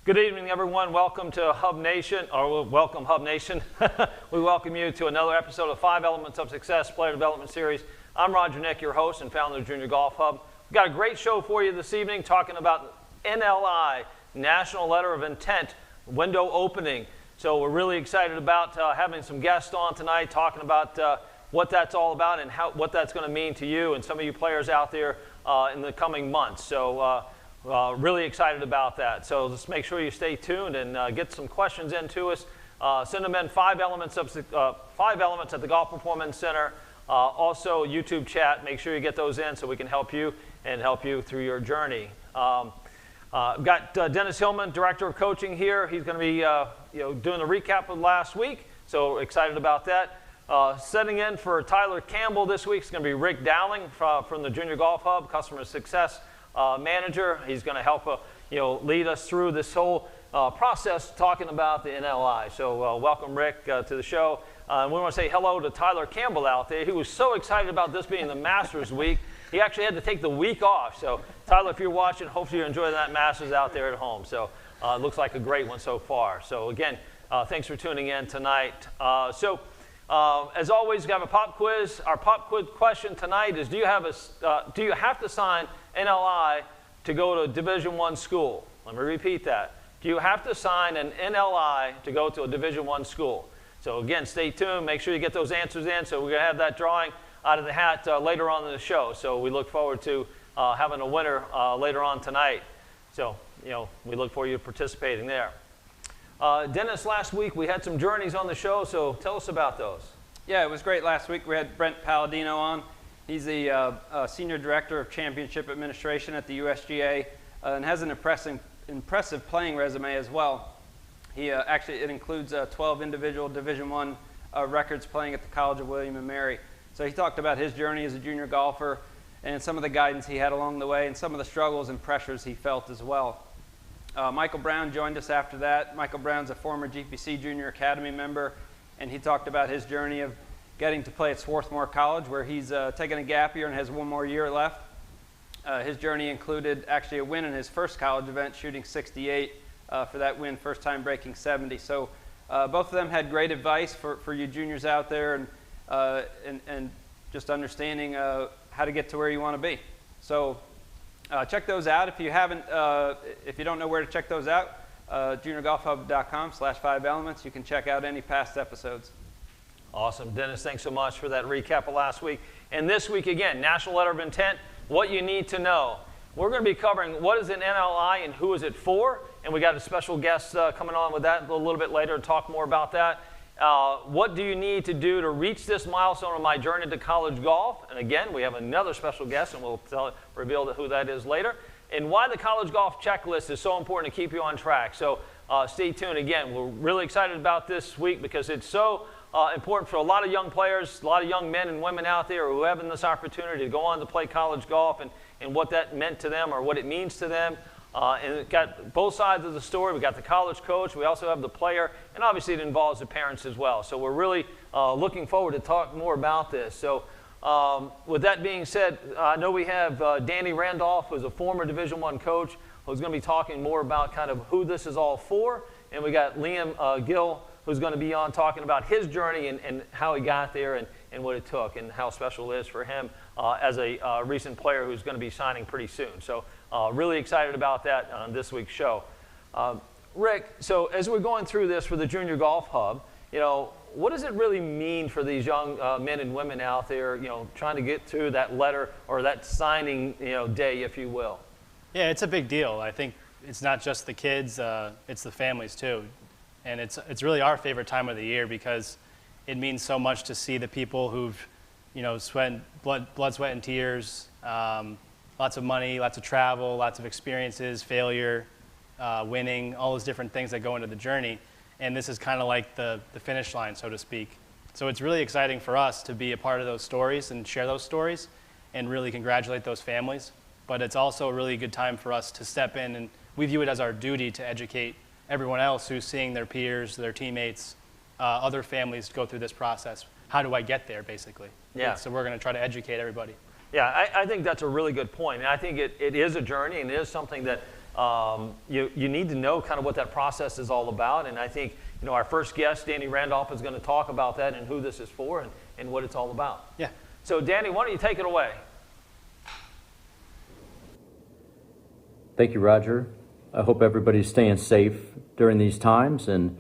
Good evening, everyone. Welcome to Hub Nation, or welcome Hub Nation. We welcome you to another episode of 5 Elements of Success Player Development Series. I'm Roger Nick, your host and founder of Junior Golf Hub. We've got a great show for you this evening talking about NLI, National Letter of Intent, window opening. So we're really excited about having some guests on tonight talking about what that's all about and what that's going to mean to you and some of you players out there in the coming months. So really excited about that. So just make sure you stay tuned and get some questions in to us. Send them in 5 elements at the Golf Performance Center. Also YouTube chat. Make sure you get those in so we can help you and help you through your journey. Got Dennis Hillman, Director of Coaching here. He's going to be doing the recap of last week. So excited about that. Setting in for Tyler Campbell this week is going to be Rick Dowling from the Junior Golf Hub, Customer Success Manager. He's going to help lead us through this whole process talking about the NLI. So welcome, Rick, to the show. We want to say hello to Tyler Campbell out there. He was so excited about this being the Masters week. He actually had to take the week off. So Tyler, if you're watching, hopefully you're enjoying that Masters out there at home. So it looks like a great one so far. So again, thanks for tuning in tonight. As always, we have a pop quiz. Our pop quiz question tonight is: do you have to sign NLI to go to a Division I school? Let me repeat that. Do you have to sign an NLI to go to a Division I school? So again, stay tuned. Make sure you get those answers in. So we're going to have that drawing out of the hat later on in the show. So we look forward to having a winner later on tonight. So we look forward to you participating there. Dennis, last week we had some journeys on the show, so tell us about those. Yeah, it was great last week. We had Brent Palladino on. He's the Senior Director of Championship Administration at the USGA and has an impressive playing resume as well. It includes 12 individual Division I records playing at the College of William & Mary. So he talked about his journey as a junior golfer and some of the guidance he had along the way and some of the struggles and pressures he felt as well. Michael Brown joined us after that. Michael Brown's a former GPC Junior Academy member, and he talked about his journey of getting to play at Swarthmore College, where he's taken a gap year and has one more year left. His journey included actually a win in his first college event, shooting 68 for that win, first time breaking 70. So both of them had great advice for you juniors out there and just understanding how to get to where you want to be. So check those out. If you don't know where to check those out, juniorgolfhub.com/5 elements. You can check out any past episodes. Awesome. Dennis, thanks so much for that recap of last week. And this week, again, National Letter of Intent, what you need to know. We're going to be covering what is an NLI and who is it for. And we got a special guest coming on with that a little bit later to talk more about that. What do you need to do to reach this milestone of my journey to college golf? And again, we have another special guest, and we'll reveal who that is later. And why the college golf checklist is so important to keep you on track. So stay tuned. Again, we're really excited about this week because it's so important for a lot of young players, a lot of young men and women out there who are having this opportunity to go on to play college golf and what that meant to them or what it means to them. And it got both sides of the story. We got the college coach. We also have the player. And obviously it involves the parents as well. So we're really looking forward to talk more about this. So with that being said, I know we have Danny Randolph, who's a former Division I coach, who's going to be talking more about kind of who this is all for. And we got Liam Gill, who's going to be on talking about his journey and how he got there and what it took and how special it is for him as a recent player who's going to be signing pretty soon. So really excited about that on this week's show. Rick, so as we're going through this for the Junior Golf Hub, what does it really mean for these young men and women out there, trying to get through that letter or that signing, day, if you will? Yeah, it's a big deal. I think it's not just the kids, it's the families too. And it's really our favorite time of the year because it means so much to see the people who've, blood, sweat, and tears, lots of money, lots of travel, lots of experiences, failure, winning, all those different things that go into the journey. And this is kind of like the finish line, so to speak. So it's really exciting for us to be a part of those stories and share those stories and really congratulate those families. But it's also a really good time for us to step in, and we view it as our duty to educate everyone else who's seeing their peers, their teammates, other families go through this process. How do I get there, basically? Yeah. So we're going to try to educate everybody. Yeah, I think that's a really good point. And I think it is a journey, and it is something that you need to know kind of what that process is all about. And I think, our first guest, Danny Randolph, is going to talk about that and who this is for and what it's all about. Yeah. So, Danny, why don't you take it away? Thank you, Roger. I hope everybody's staying safe during these times, and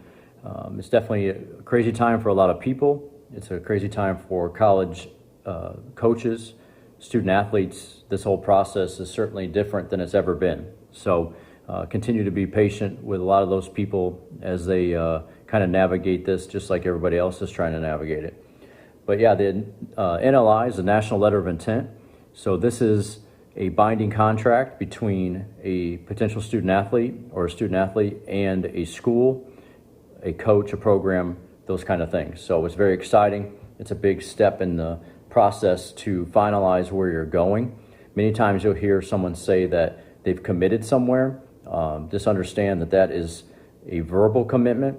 it's definitely a crazy time for a lot of people. It's a crazy time for college coaches, student athletes. This whole process is certainly different than it's ever been. So continue to be patient with a lot of those people as they kind of navigate this, just like everybody else is trying to navigate it. But yeah, the NLI is the National Letter of Intent. So this is a binding contract between a potential student athlete or a student athlete and a school, a coach, a program, those kind of things. So it's very exciting. It's a big step in the process to finalize where you're going. Many times you'll hear someone say that they've committed somewhere. Just understand that that is a verbal commitment,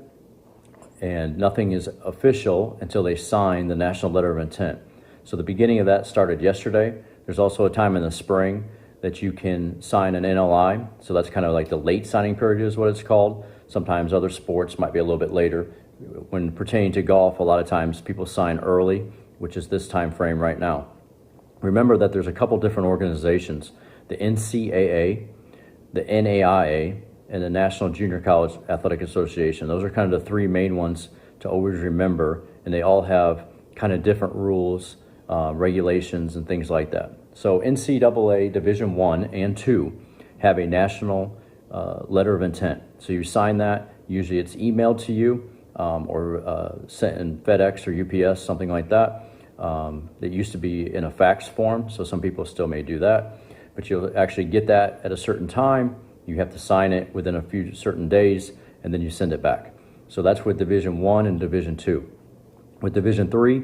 and nothing is official until they sign the National Letter of Intent. So the beginning of that started yesterday. There's also a time in the spring that you can sign an NLI. So that's kind of like the late signing period is what it's called. Sometimes other sports might be a little bit later. When pertaining to golf, a lot of times people sign early, which is this time frame right now. Remember that there's a couple different organizations, the NCAA, the NAIA, and the National Junior College Athletic Association. Those are kind of the three main ones to always remember, and they all have kind of different rules, regulations, and things like that. So NCAA Division I and II have a national letter of intent. So you sign that. Usually it's emailed to you or sent in FedEx or UPS, something like that. It used to be in a fax form, so some people still may do that. But you'll actually get that at a certain time. You have to sign it within a few certain days, and then you send it back. So that's with Division I and Division II. With Division III,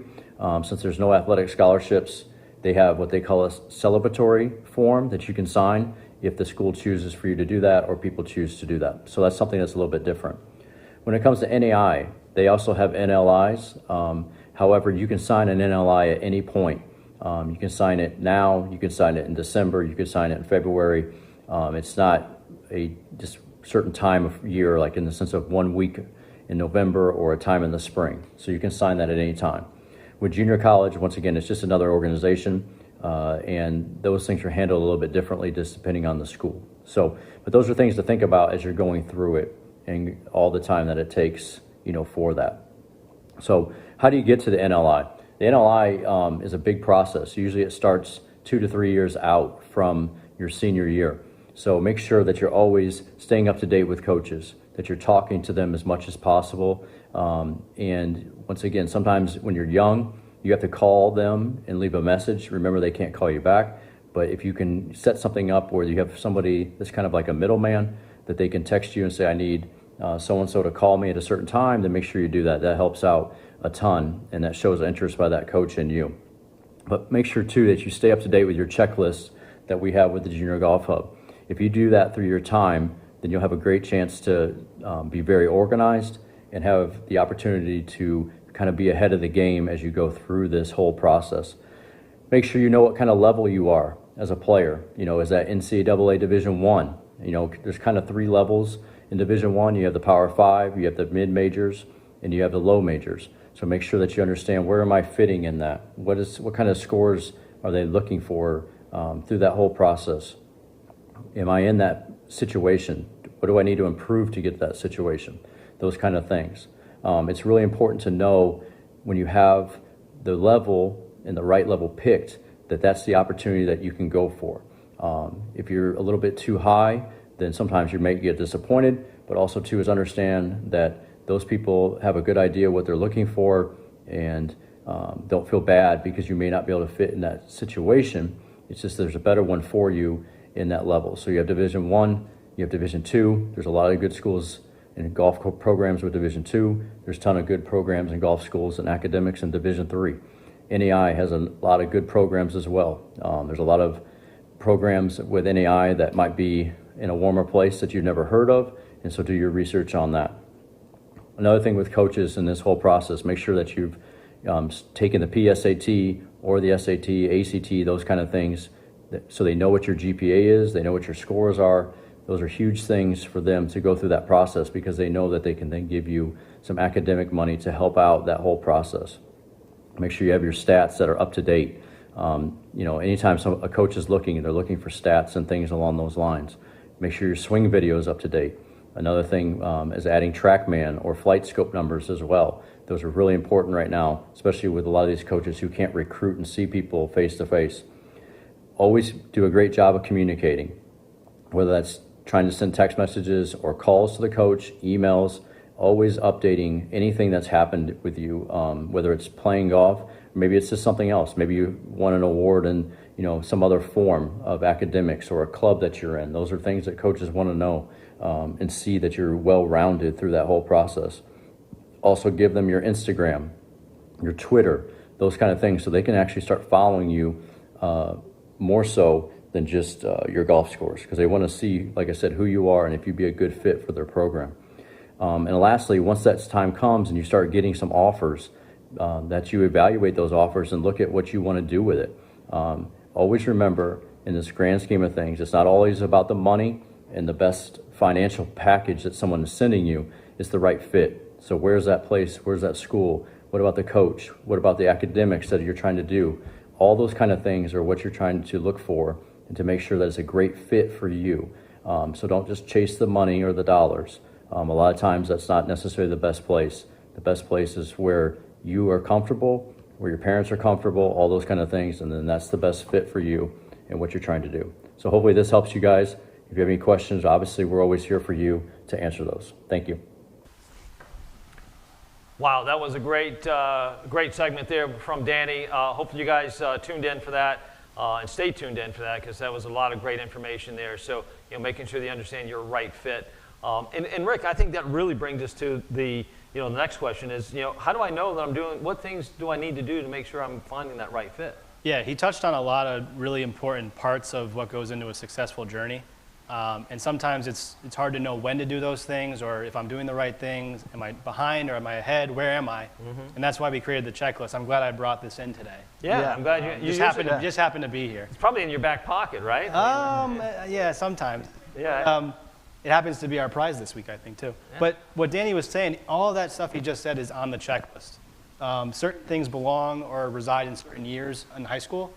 since there's no athletic scholarships, they have what they call a celebratory form that you can sign if the school chooses for you to do that or people choose to do that. So that's something that's a little bit different. When it comes to NAI, they also have NLIs. However, you can sign an NLI at any point. You can sign it now, you can sign it in December, you can sign it in February. It's not a just certain time of year, like in the sense of 1 week in November or a time in the spring. So you can sign that at any time. With junior college, once again, it's just another organization, and those things are handled a little bit differently just depending on the school. So, but those are things to think about as you're going through it and all the time that it takes, for that. So how do you get to the NLI? The NLI is a big process. Usually it starts 2 to 3 years out from your senior year. So make sure that you're always staying up to date with coaches, that you're talking to them as much as possible. And once again, sometimes when you're young, you have to call them and leave a message. Remember, they can't call you back. But if you can set something up where you have somebody that's kind of like a middleman, that they can text you and say, I need so-and-so to call me at a certain time, then make sure you do that. That helps out a ton, and that shows interest by that coach in you. But make sure, too, that you stay up to date with your checklist that we have with the Junior Golf Hub. If you do that through your time, then you'll have a great chance to be very organized and have the opportunity to kind of be ahead of the game as you go through this whole process. Make sure you know what kind of level you are as a player. Is that NCAA Division I? There's kind of 3 levels. In Division I, you have the Power 5, you have the mid-majors, and you have the low majors. So make sure that you understand, where am I fitting in that? What kind of scores are they looking for through that whole process? Am I in that situation? What do I need to improve to get to that situation? Those kind of things. It's really important to know when you have the level and the right level picked, that that's the opportunity that you can go for. If you're a little bit too high, then sometimes you may get disappointed, but also too is understand that those people have a good idea what they're looking for, and don't feel bad because you may not be able to fit in that situation. It's just there's a better one for you in that level. So you have Division I, you have Division II. There's a lot of good schools and golf programs with Division II. There's a ton of good programs in golf schools and academics in Division III. NAI has a lot of good programs as well. There's a lot of programs with NAI that might be in a warmer place that you've never heard of, and so do your research on that. Another thing with coaches in this whole process, make sure that you've taken the PSAT or the SAT, ACT, those kind of things, so they know what your GPA is, they know what your scores are, Those are huge things for them to go through that process, because they know that they can then give you some academic money to help out that whole process. Make sure you have your stats that are up to date. Anytime a coach is looking, they're looking for stats and things along those lines. Make sure your swing video is up to date. Another thing is adding TrackMan or flight scope numbers as well. Those are really important right now, especially with a lot of these coaches who can't recruit and see people face to face. Always do a great job of communicating, whether that's trying to send text messages or calls to the coach, emails, always updating anything that's happened with you, whether it's playing golf, maybe it's just something else. Maybe you won an award in some other form of academics or a club that you're in. Those are things that coaches want to know and see that you're well-rounded through that whole process. Also give them your Instagram, your Twitter, those kind of things, so they can actually start following you more so than just your golf scores, because they want to see, like I said, who you are and if you'd be a good fit for their program. And lastly, once that time comes and you start getting some offers, that you evaluate those offers and look at what you want to do with it. Always remember, in this grand scheme of things, it's not always about the money and the best financial package that someone is sending you. It's the right fit. So where's that place? Where's that school? What about the coach? What about the academics that you're trying to do? All those kind of things are what you're trying to look for and to make sure that it's a great fit for you. So don't just chase the money or the dollars. A lot of times that's not necessarily the best place. The best place is where you are comfortable, where your parents are comfortable, all those kind of things, and then that's the best fit for you and what you're trying to do. So hopefully this helps you guys. If you have any questions, obviously we're always here for you to answer those. Thank you. Wow, that was a great segment there from Danny. Hopefully you guys tuned in for that and stay tuned in for that, because that was a lot of great information there. So, making sure that you understand your right fit. And Rick, I think that really brings us to the next question is, how do I know that I'm doing, what things do I need to do to make sure I'm finding that right fit? Yeah, he touched on a lot of really important parts of what goes into a successful journey. And sometimes it's hard to know when to do those things, or if I'm doing the right things. Am I behind or am I ahead? Where am I? Mm-hmm. And that's why we created the checklist. I'm glad I brought this in today. Yeah. I'm glad you just happened to be here. It's probably in your back pocket, right? Yeah, sometimes. Yeah. It happens to be our prize this week, I think, too. Yeah. But what Danny was saying, all of that stuff he just said is on the checklist. Certain things belong or reside in certain years in high school.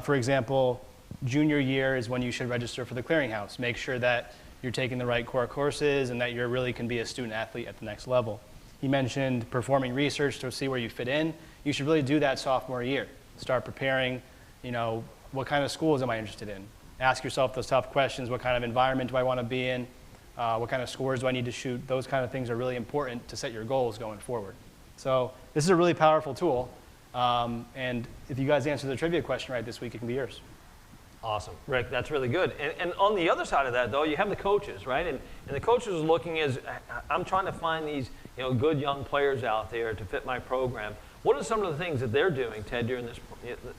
For example, junior year is when you should register for the clearinghouse. Make sure that you're taking the right core courses and that you really can be a student athlete at the next level. He mentioned performing research to see where you fit in. You should really do that sophomore year. Start preparing, what kind of schools am I interested in? Ask yourself those tough questions. What kind of environment do I want to be in? What kind of scores do I need to shoot? Those kind of things are really important to set your goals going forward. So this is a really powerful tool. And if you guys answer the trivia question right this week, it can be yours. Awesome. Rick, that's really good. And on the other side of that, though, you have the coaches, right? And the coaches are looking as, I'm trying to find these good young players out there to fit my program. What are some of the things that they're doing, Ted, during this,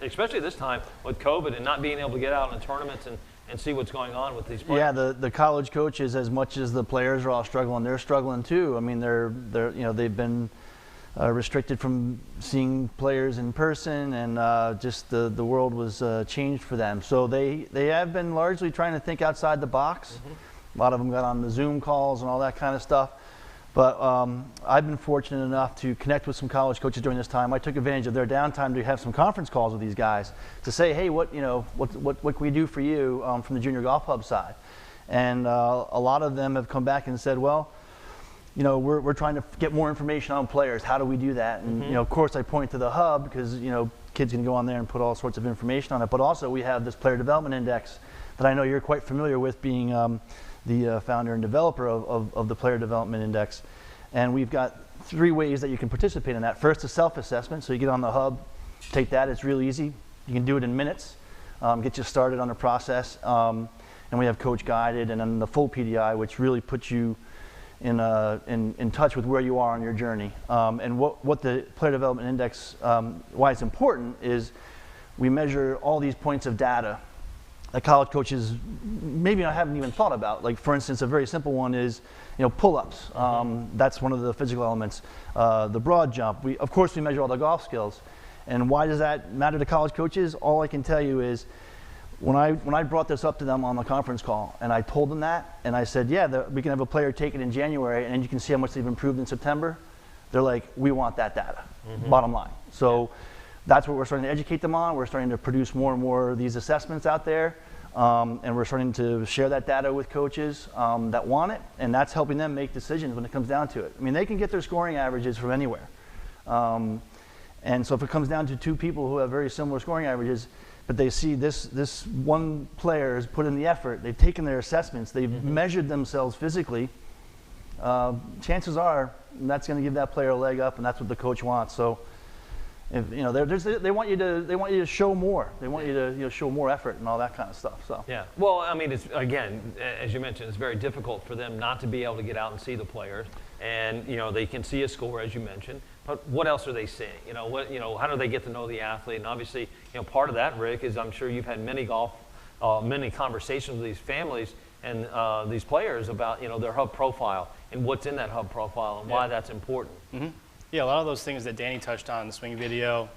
especially this time with COVID and not being able to get out in tournaments and see what's going on with these players? Yeah, the college coaches, as much as the players are all struggling, they're struggling too. I mean, they've been restricted from seeing players in person, and just the world was changed for them. So they have been largely trying to think outside the box. Mm-hmm. A lot of them got on the Zoom calls and all that kind of stuff. But I've been fortunate enough to connect with some college coaches during this time. I took advantage of their downtime to have some conference calls with these guys to say, hey, what can we do for you from the Junior Golf Hub side? And a lot of them have come back and said, well, we're trying to get more information on players. How do we do that? And Mm-hmm. Of course, I point to the hub because kids can go on there and put all sorts of information on it. But also, we have this player development index that I know you're quite familiar with, being the founder and developer of the Player Development Index. And we've got 3 ways that you can participate in that. First, a self-assessment. So you get on the hub, take that. It's real easy. You can do it in minutes, get you started on the process. And we have coach guided, and then the full PDI, which really puts you in touch with where you are on your journey. And what the Player Development Index, why it's important is we measure all these points of data that college coaches maybe I haven't even thought about. Like, for instance, a very simple one is pull-ups. That's one of the physical elements. The broad jump. Of course we measure all the golf skills. And why does that matter to college coaches? All I can tell you is when I brought this up to them on the conference call, and I told them that, and I said, yeah, we can have a player take it in January, and you can see how much they've improved in September. They're like, we want that data, bottom line. So that's what we're starting to educate them on. We're starting to produce more and more of these assessments out there, and we're starting to share that data with coaches that want it, and that's helping them make decisions when it comes down to it. I mean, they can get their scoring averages from anywhere. And so if it comes down to two people who have very similar scoring averages, but they see this one player has put in the effort, they've taken their assessments, they've measured themselves physically, chances are that's going to give that player a leg up, and that's what the coach wants. So, if, they want you to show more. They want you to show more effort and all that kind of stuff. So yeah. Well, I mean, it's again, as you mentioned, it's very difficult for them not to be able to get out and see the players, and they can see a score, as you mentioned. But what else are they seeing? How do they get to know the athlete? And obviously, part of that, Rick, is I'm sure you've had many conversations with these families and these players about their hub profile and what's in that hub profile and why that's important. Mm-hmm. Yeah, a lot of those things that Danny touched on, the swing video,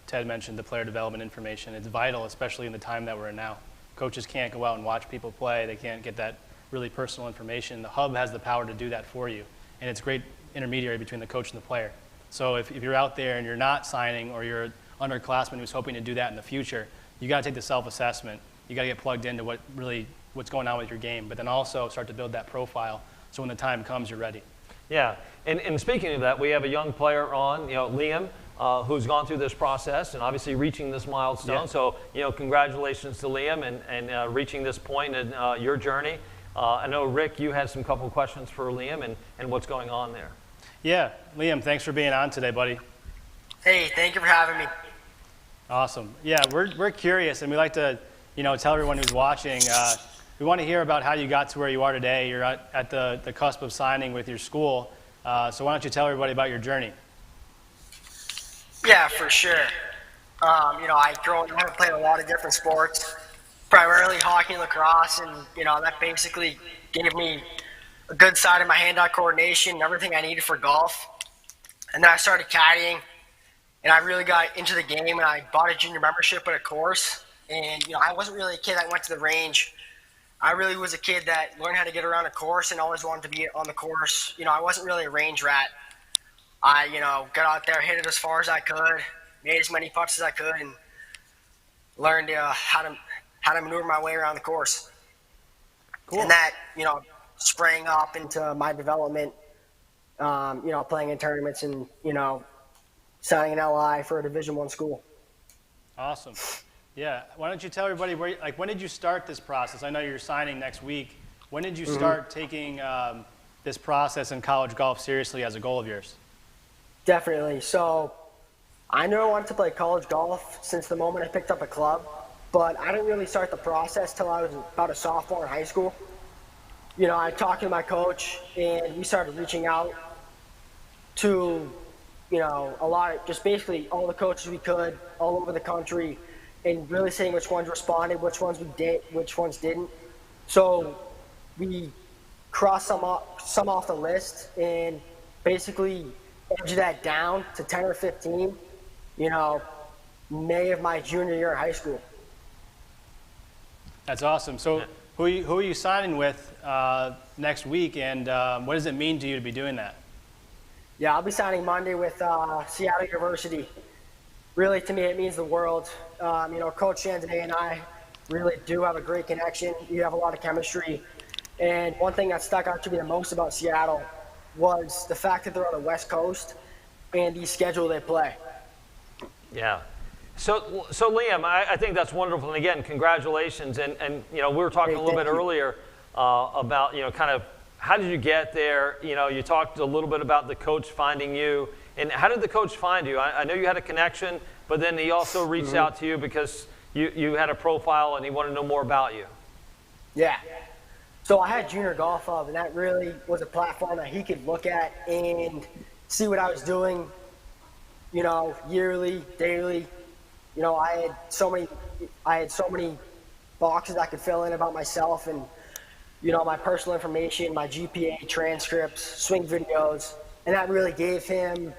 Ted mentioned the player development information. It's vital, especially in the time that we're in now. Coaches can't go out and watch people play. They can't get that really personal information. The hub has the power to do that for you, and it's a great intermediary between the coach and the player. So if you're out there and you're not signing, or you're an underclassman who's hoping to do that in the future, you got to take the self-assessment. You got to get plugged into what's going on with your game, but then also start to build that profile so when the time comes, you're ready. Yeah, and speaking of that, we have a young player on, Liam, who's gone through this process and obviously reaching this milestone. Yeah. So, congratulations to Liam and reaching this point in your journey. I know, Rick, you had some couple of questions for Liam and what's going on there. Yeah, Liam, thanks for being on today, buddy. Hey, thank you for having me. Awesome. Yeah, we're curious, and we like to, tell everyone who's watching, we want to hear about how you got to where you are today. You're at the cusp of signing with your school. So why don't you tell everybody about your journey? Yeah, for sure. I played a lot of different sports, primarily hockey and lacrosse, and that basically gave me a good side of my hand-eye coordination and everything I needed for golf. And then I started caddying, and I really got into the game, and I bought a junior membership at a course. And I wasn't really a kid that went to the range. I really was a kid that learned how to get around a course and always wanted to be on the course. I wasn't really a range rat. I, got out there, hit it as far as I could, made as many putts as I could, and learned how to maneuver my way around the course. Cool. And that, sprang up into my development, playing in tournaments and, signing an LI for a Division I school. Awesome. Yeah. Why don't you tell everybody when did you start this process? I know you're signing next week. When did you start taking this process in college golf seriously as a goal of yours? Definitely. So I knew I wanted to play college golf since the moment I picked up a club, but I didn't really start the process till I was about a sophomore in high school. I talked to my coach, and we started reaching out to, just basically all the coaches we could all over the country, and really seeing which ones responded, which ones we did, which ones didn't. So we crossed some off the list and basically edged that down to 10 or 15, May of my junior year in high school. That's awesome. So who are you signing with next week, and what does it mean to you to be doing that? Yeah, I'll be signing Monday with Seattle University. Really, to me, it means the world. Coach Chandonnet and I really do have a great connection. We have a lot of chemistry. And one thing that stuck out to me the most about Seattle was the fact that they're on the West Coast and the schedule they play. Yeah. So Liam, I think that's wonderful. And again, congratulations. And we were talking a little bit earlier about, kind of how did you get there? You talked a little bit about the coach finding you. And how did the coach find you? I know you had a connection, but then he also reached out to you because you had a profile and he wanted to know more about you. Yeah. So I had Junior Golf Hub, and that really was a platform that he could look at and see what I was doing, yearly, daily. I had so many boxes I could fill in about myself and, my personal information, my GPA transcripts, swing videos, and that really gave him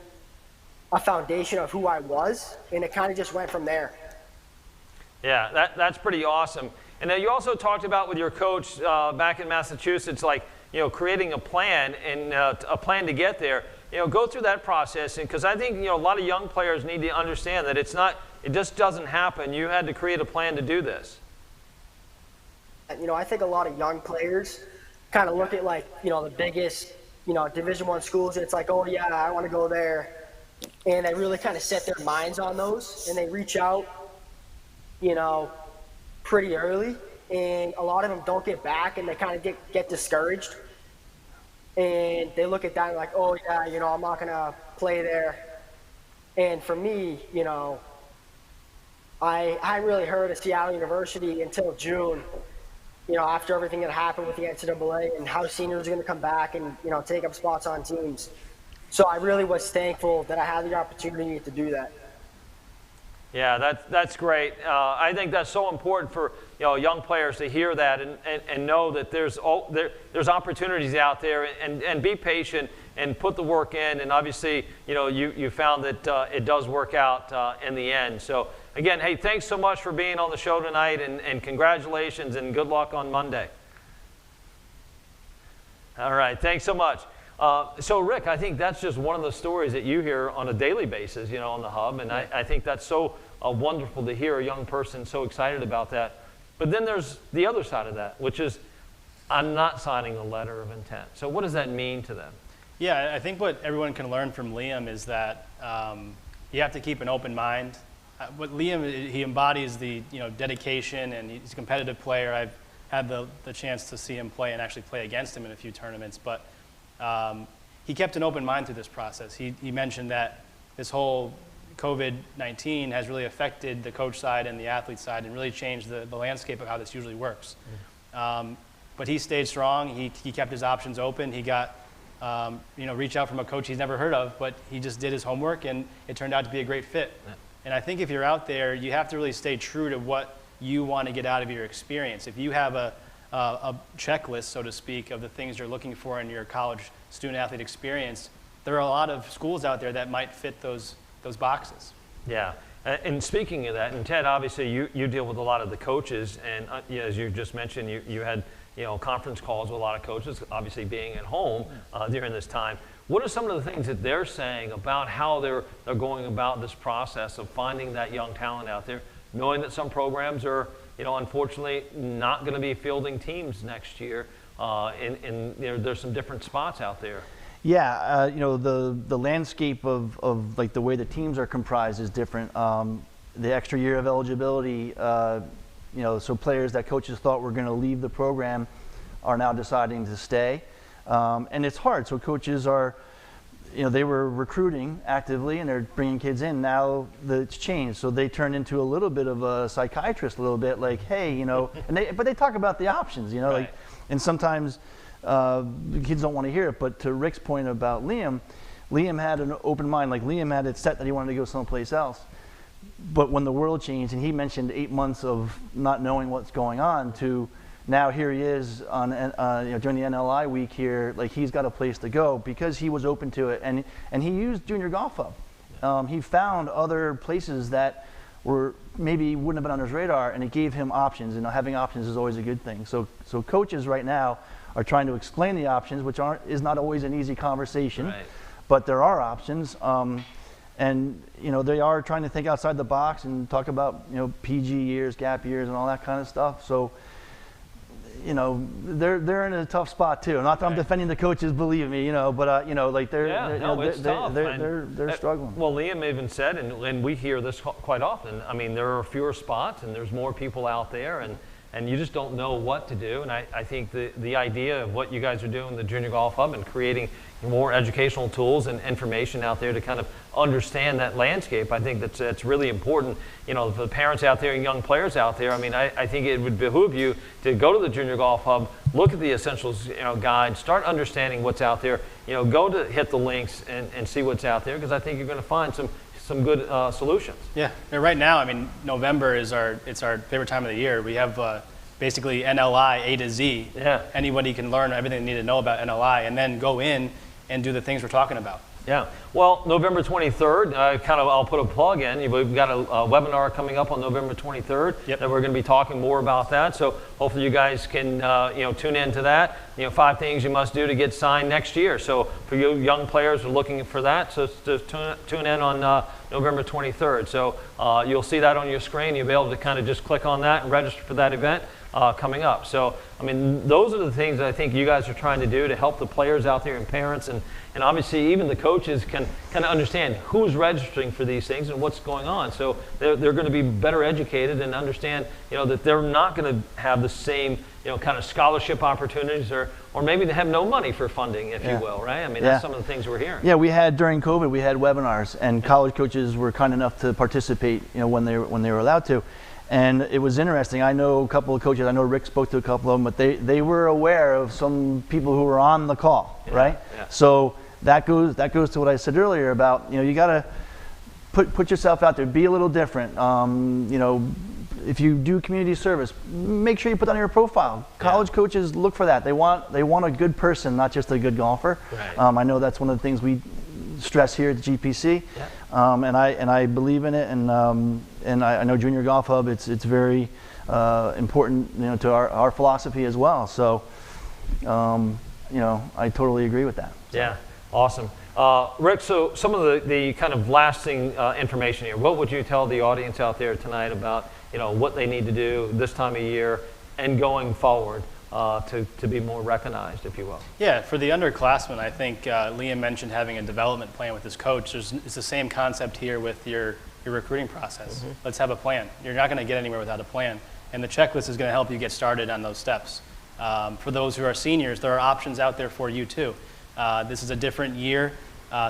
a foundation of who I was, and it kind of just went from there. Yeah, that's pretty awesome. And then you also talked about with your coach back in Massachusetts, like, creating a plan and a plan to get there. Go through that process, because I think, a lot of young players need to understand that it just doesn't happen. You had to create a plan to do this. I think a lot of young players kind of look at the biggest, Division I schools, and it's like, oh yeah, I want to go there. And they really kind of set their minds on those, and they reach out, pretty early. And a lot of them don't get back, and they kind of get discouraged. And they look at that and like, oh yeah, I'm not going to play there. And for me, I hadn't really heard of Seattle University until June, after everything that happened with the NCAA and how seniors are going to come back and, take up spots on teams. So I really was thankful that I had the opportunity to do that. Yeah, that's great. I think that's so important for young players to hear that and know that there's opportunities out there, and be patient and put the work in. And obviously, you found that it does work out in the end. So again, hey, thanks so much for being on the show tonight, and congratulations and good luck on Monday. All right, thanks so much. So Rick, I think that's just one of the stories that you hear on a daily basis, on the Hub, and I think that's so wonderful to hear a young person so excited about that. But then there's the other side of that, which is, I'm not signing a letter of intent. So what does that mean to them? Yeah, I think what everyone can learn from Liam is that you have to keep an open mind. What Liam, he embodies the dedication, and he's a competitive player. I've had the chance to see him play and actually play against him in a few tournaments, but he kept an open mind through this process. He mentioned that this whole COVID-19 has really affected the coach side and the athlete side and really changed the landscape of how this usually works. But he stayed strong. He kept his options open. He got reach out from a coach he's never heard of, but he just did his homework, and it turned out to be a great fit. Yeah. And I think if you're out there, you have to really stay true to what you want to get out of your experience. If you have a checklist, so to speak, of the things you're looking for in your college student-athlete experience, there are a lot of schools out there that might fit those boxes. Yeah, and speaking of that, and Ted, obviously you deal with a lot of the coaches, and as you just mentioned, you had conference calls with a lot of coaches, obviously being at home during this time. What are some of the things that they're saying about how they're going about this process of finding that young talent out there, knowing that some programs are unfortunately not going to be fielding teams next year, and there's some different spots out there? Yeah, the landscape of like the way the teams are comprised is different. The extra year of eligibility, so players that coaches thought were going to leave the program are now deciding to stay, and it's hard. So coaches are, they were recruiting actively and they're bringing kids in. Now it's changed, so they turn into a little bit of a psychiatrist, a little bit like, hey, but they talk about the options, right. like, and sometimes. The kids don't want to hear it, but to Rick's point about Liam had an open mind. Like Liam had it set that he wanted to go someplace else. But when the world changed, and he mentioned 8 months of not knowing what's going on, to now here he is on during the NLI week here, like he's got a place to go because he was open to it, and he used Junior Golf Hub. He found other places that were maybe wouldn't have been on his radar, and it gave him options. And having options is always a good thing. So coaches right now are trying to explain the options, which is not always an easy conversation, right. But there are options, and they are trying to think outside the box and talk about PG years, gap years, and all that kind of stuff. So they're in a tough spot too. Not that I'm defending the coaches, believe me, but like they're struggling. Well, Liam even said, and we hear this quite often. I mean, there are fewer spots, and there's more people out there, and you just don't know what to do. And I think the idea of what you guys are doing, the Junior Golf Hub, and creating more educational tools and information out there to kind of understand that landscape, I think that's really important. For the parents out there and young players out there, I mean, I think it would behoove you to go to the Junior Golf Hub, look at the essentials guide, start understanding what's out there, go to hit the links and see what's out there, because I think you're going to find some good solutions. Yeah, and right now, I mean, November is our favorite time of the year. We have basically NLI A to Z. Yeah. Anybody can learn everything they need to know about NLI and then go in and do the things we're talking about. Yeah. Well, November 23rd, I'll put a plug in. We've got a webinar coming up on November 23rd that we're going to be talking more about that. So hopefully you guys can tune into that. 5 things you must do to get signed next year. So for you young players who are looking for that, so tune in on November 23rd. So you'll see that on your screen. You'll be able to kind of just click on that and register for that event coming up. So, I mean, those are the things that I think you guys are trying to do to help the players out there and parents, and obviously even the coaches can kind of understand who's registering for these things and what's going on. So they're going to be better educated and understand, that they're not going to have the same, kind of scholarship opportunities, or maybe they have no money for funding, if you will, right? I mean, that's some of the things we're hearing. Yeah, during COVID, we had webinars, and college coaches were kind enough to participate, when they were allowed to. And it was interesting. I know a couple of coaches. I know Rick spoke to a couple of them, but they were aware of some people who were on the call, right? Yeah. So that goes to what I said earlier about, you got to put yourself out there, be a little different. If you do community service, make sure you put that on your profile. College coaches look for that. They want a good person, not just a good golfer. Right. I know that's one of the things we stress here at the GPC, and I believe in it, and I know Junior Golf Hub, it's very important, to our philosophy as well. So, I totally agree with that. So. Yeah, awesome. Rick, so some of the kind of lasting information here, what would you tell the audience out there tonight about, what they need to do this time of year and going forward to be more recognized, if you will? Yeah, for the underclassmen, I think Liam mentioned having a development plan with his coach. It's the same concept here with your recruiting process. Mm-hmm. Let's have a plan. You're not going to get anywhere without a plan. And the checklist is going to help you get started on those steps. For those who are seniors, there are options out there for you too. This is a different year.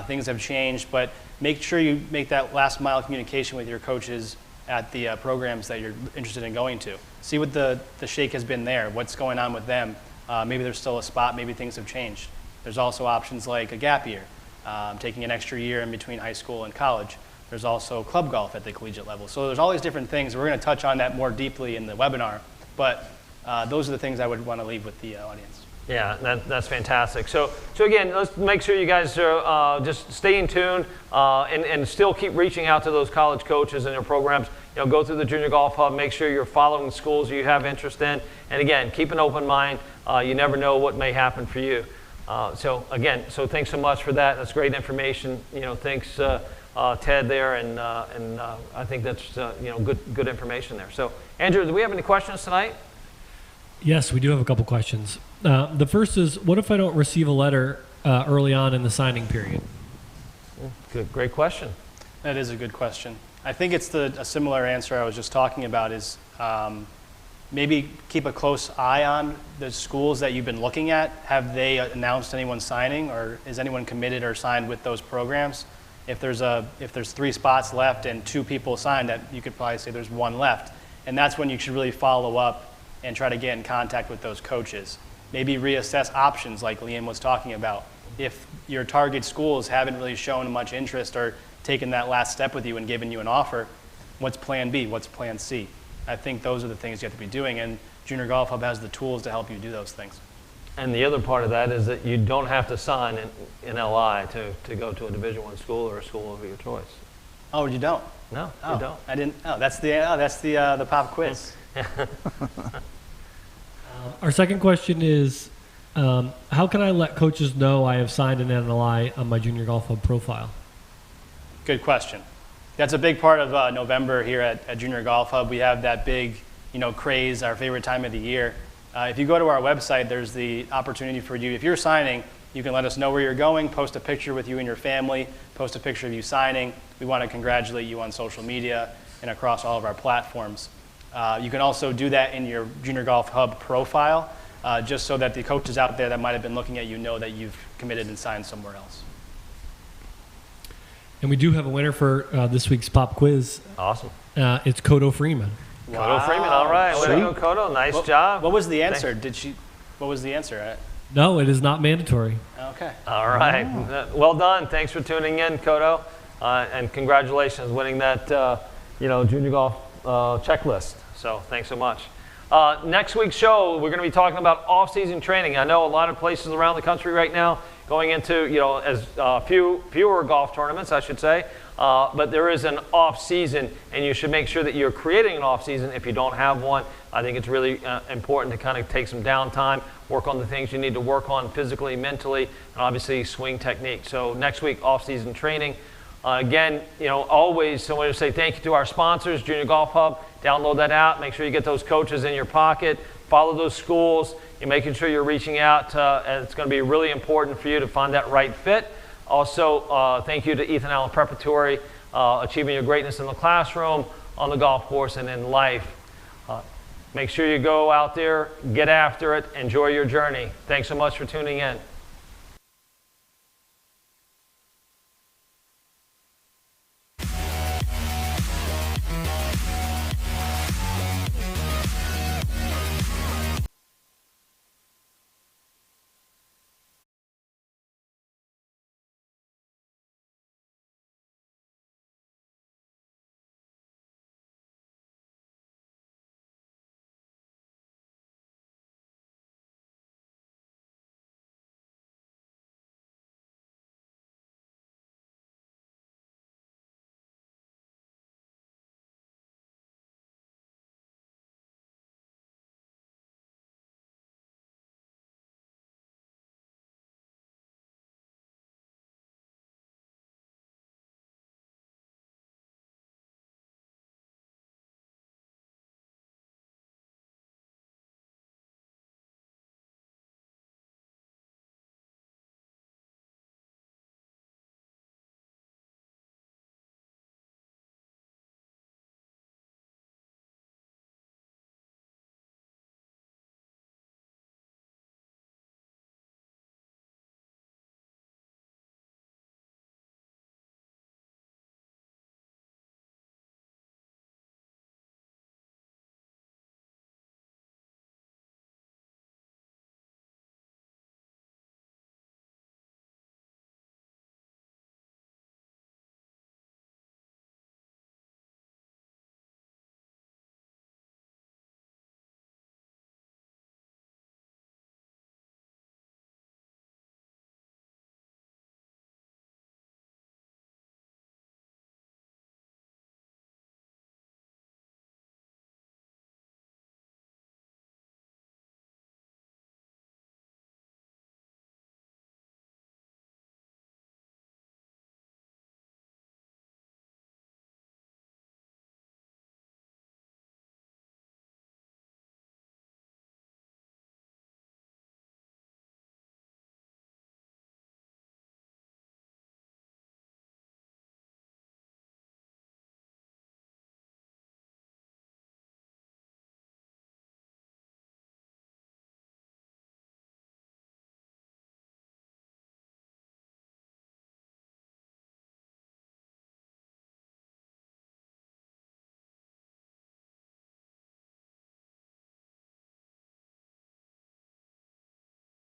Things have changed, but make sure you make that last mile communication with your coaches at the programs that you're interested in going to. See what the shake has been there, what's going on with them. Maybe there's still a spot, maybe things have changed. There's also options like a gap year, taking an extra year in between high school and college. There's also club golf at the collegiate level. So there's all these different things. We're going to touch on that more deeply in the webinar, but those are the things I would want to leave with the audience. Yeah, that's fantastic. So again, let's make sure you guys are just staying tuned and still keep reaching out to those college coaches and their programs. Go through the Junior Golf Hub, make sure you're following the schools you have interest in. And again, keep an open mind. You never know what may happen for you. So thanks so much for that. That's great information. Thanks Ted there, and I think that's good information there. So Andrew, do we have any questions tonight? Yes, we do have a couple questions. The first is, what if I don't receive a letter early on in the signing period? Great question. That is a good question. I think it's a similar answer I was just talking about is maybe keep a close eye on the schools that you've been looking at. Have they announced anyone signing, or is anyone committed or signed with those programs? If there's 3 spots left and 2 people signed, that you could probably say there's 1 left. And that's when you should really follow up and try to get in contact with those coaches. Maybe reassess options like Liam was talking about. If your target schools haven't really shown much interest or taken that last step with you and given you an offer, what's plan B? What's plan C? I think those are the things you have to be doing, and Junior Golf Hub has the tools to help you do those things. And the other part of that is that you don't have to sign in LI to go to a Division I school or a school of your choice. Oh, you don't? No, you don't. I didn't. Oh, that's the pop quiz. Our second question is, how can I let coaches know I have signed an NLI on my Junior Golf Hub profile? Good question. That's a big part of November here at Junior Golf Hub. We have that big, craze, our favorite time of the year. If you go to our website, there's the opportunity for you. If you're signing, you can let us know where you're going, post a picture with you and your family, post a picture of you signing. We want to congratulate you on social media and across all of our platforms. You can also do that in your Junior Golf Hub profile, just so that the coaches out there that might have been looking at you know that you've committed and signed somewhere else. And we do have a winner for this week's pop quiz. Awesome. It's Kodo Freeman. Wow. Kodo Freeman, all right. Way to go, Kodo. Nice job. What was the answer? What was the answer? No, it is not mandatory. Okay. All right. Oh. Well done. Thanks for tuning in, Kodo. And congratulations winning that Junior Golf checklist. So thanks so much. Next week's show, we're going to be talking about off-season training. I know a lot of places around the country right now going into, as fewer golf tournaments, I should say, but there is an off-season, and you should make sure that you're creating an off-season if you don't have one. I think it's really important to kind of take some downtime, work on the things you need to work on physically, mentally, and obviously swing technique. So next week, off-season training. Again, always, so I want to say thank you to our sponsors, Junior Golf Hub. Download that app. Make sure you get those coaches in your pocket. Follow those schools. You're making sure you're reaching out, and it's going to be really important for you to find that right fit. Also, thank you to Ethan Allen Preparatory, achieving your greatness in the classroom, on the golf course, and in life. Make sure you go out there, get after it, enjoy your journey. Thanks so much for tuning in.